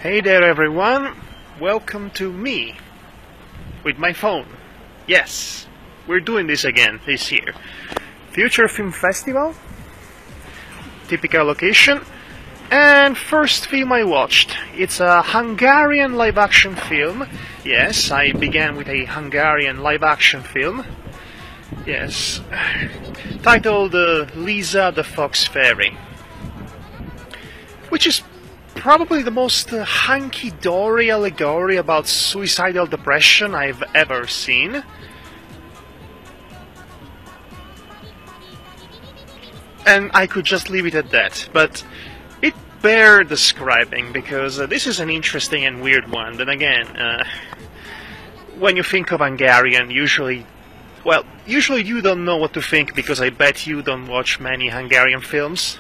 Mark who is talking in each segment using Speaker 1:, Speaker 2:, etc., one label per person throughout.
Speaker 1: Hey there everyone, welcome to me with my phone. Yes, we're doing this again this year. Future Film Festival, typical location, and first film I watched. It's a Hungarian live-action film. Yes, I began with a Hungarian live-action film. Yes, titled Liza the Fox Fairy, which is probably the most hunky-dory allegory about suicidal depression I've ever seen. And I could just leave it at that, but it bears describing because this is an interesting and weird one. Then again, when you think of Hungarian, usually you don't know what to think because I bet you don't watch many Hungarian films.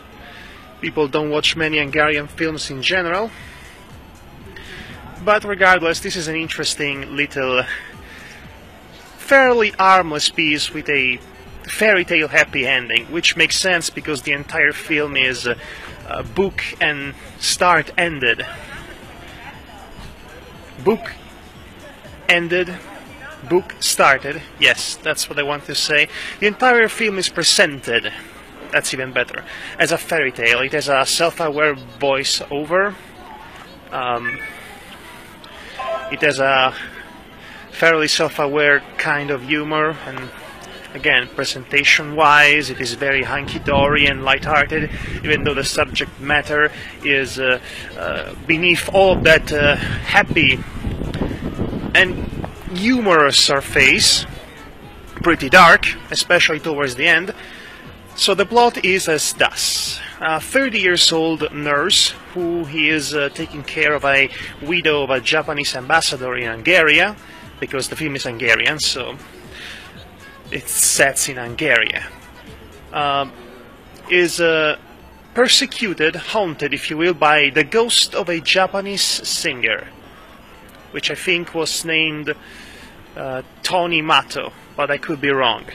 Speaker 1: People don't watch many Hungarian films in general. But regardless, this is an interesting little, fairly harmless piece with a fairy tale happy ending, which makes sense because the entire film is book and start ended. Book ended, book started. Yes, that's what I want to say. The entire film is presented, that's even better, as a fairy tale. It has a self-aware voice-over. It has a fairly self-aware kind of humor, and again, presentation-wise, it is very hunky-dory and light-hearted, even though the subject matter is beneath all of that happy and humorous surface, pretty dark, especially towards the end. So the plot is as thus. A 30-year-old nurse who is taking care of a widow of a Japanese ambassador in Hungary, because the film is Hungarian, so it sets in Hungary, is persecuted, haunted, if you will, by the ghost of a Japanese singer, which I think was named Tony Mato, but I could be wrong.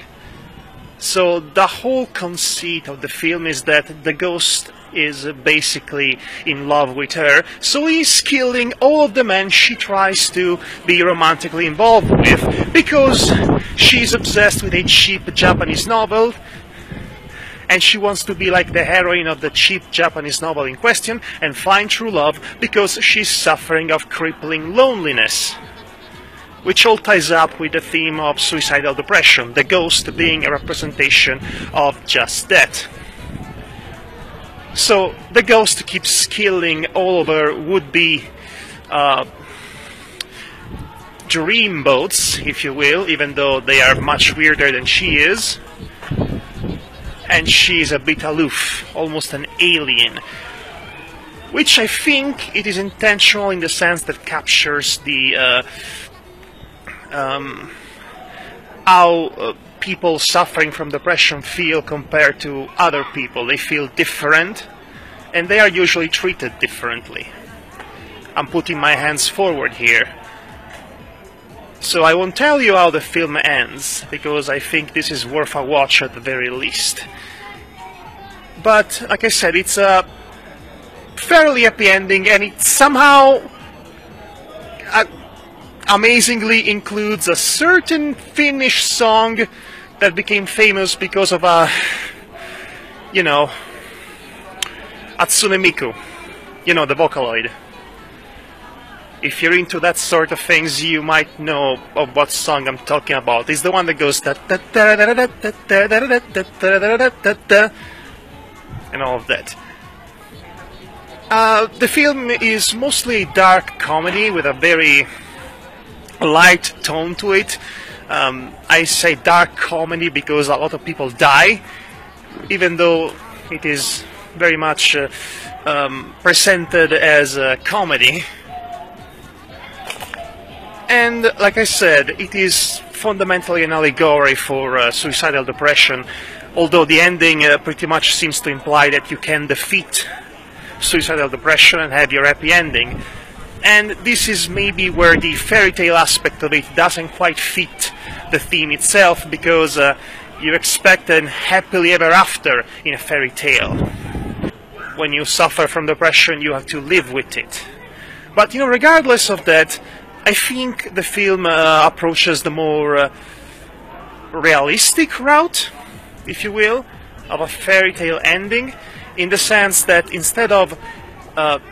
Speaker 1: So the whole conceit of the film is that the ghost is basically in love with her, so he's killing all of the men she tries to be romantically involved with, because she's obsessed with a cheap Japanese novel, and she wants to be like the heroine of the cheap Japanese novel in question and find true love because she's suffering of crippling loneliness. Which all ties up with the theme of suicidal depression, the ghost being a representation of just that. So the ghost keeps killing all of her would-be dreamboats, if you will, even though they are much weirder than she is. And she is a bit aloof, almost an alien. Which I think it is intentional in the sense that captures the how people suffering from depression feel compared to other people. They feel different, and they are usually treated differently. I'm putting my hands forward here. So I won't tell you how the film ends, because I think this is worth a watch at the very least. But, like I said, it's a fairly happy ending, and it somehow amazingly includes a certain Finnish song that became famous because of Hatsune Miku, the Vocaloid. If you're into that sort of things, you might know of what song I'm talking about. It's the one that goes and all of that. The film is mostly a dark comedy with a very light tone to it. I say dark comedy because a lot of people die, even though it is very much presented as a comedy. And like I said, it is fundamentally an allegory for suicidal depression, although the ending pretty much seems to imply that you can defeat suicidal depression and have your happy ending. And this is maybe where the fairy tale aspect of it doesn't quite fit the theme itself, because you expect an happily ever after in a fairy tale. When you suffer from depression, you have to live with it. But, you know, regardless of that, I think the film approaches the more realistic route, if you will, of a fairy tale ending, in the sense that instead of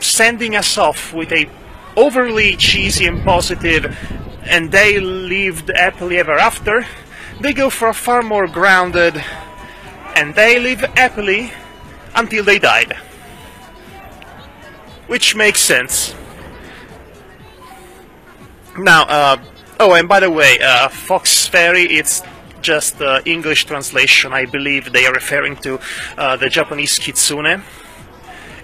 Speaker 1: sending us off with a overly cheesy and positive "and they lived happily ever after," they go for a far more grounded "and they live happily until they died." Which makes sense. Now, oh, and by the way, Fox Fairy, it's just the English translation. I believe they are referring to the Japanese kitsune.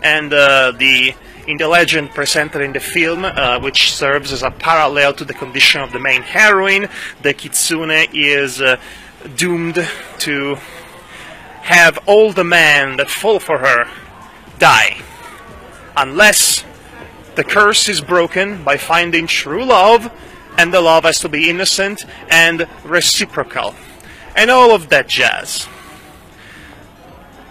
Speaker 1: And in the legend presented in the film, which serves as a parallel to the condition of the main heroine, the kitsune is doomed to have all the men that fall for her die, unless the curse is broken by finding true love, and the love has to be innocent and reciprocal, and all of that jazz.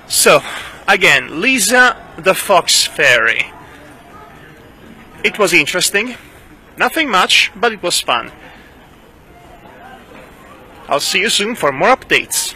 Speaker 1: So, again, Liza the Fox Fairy. It was interesting. Nothing much, but it was fun. I'll see you soon for more updates.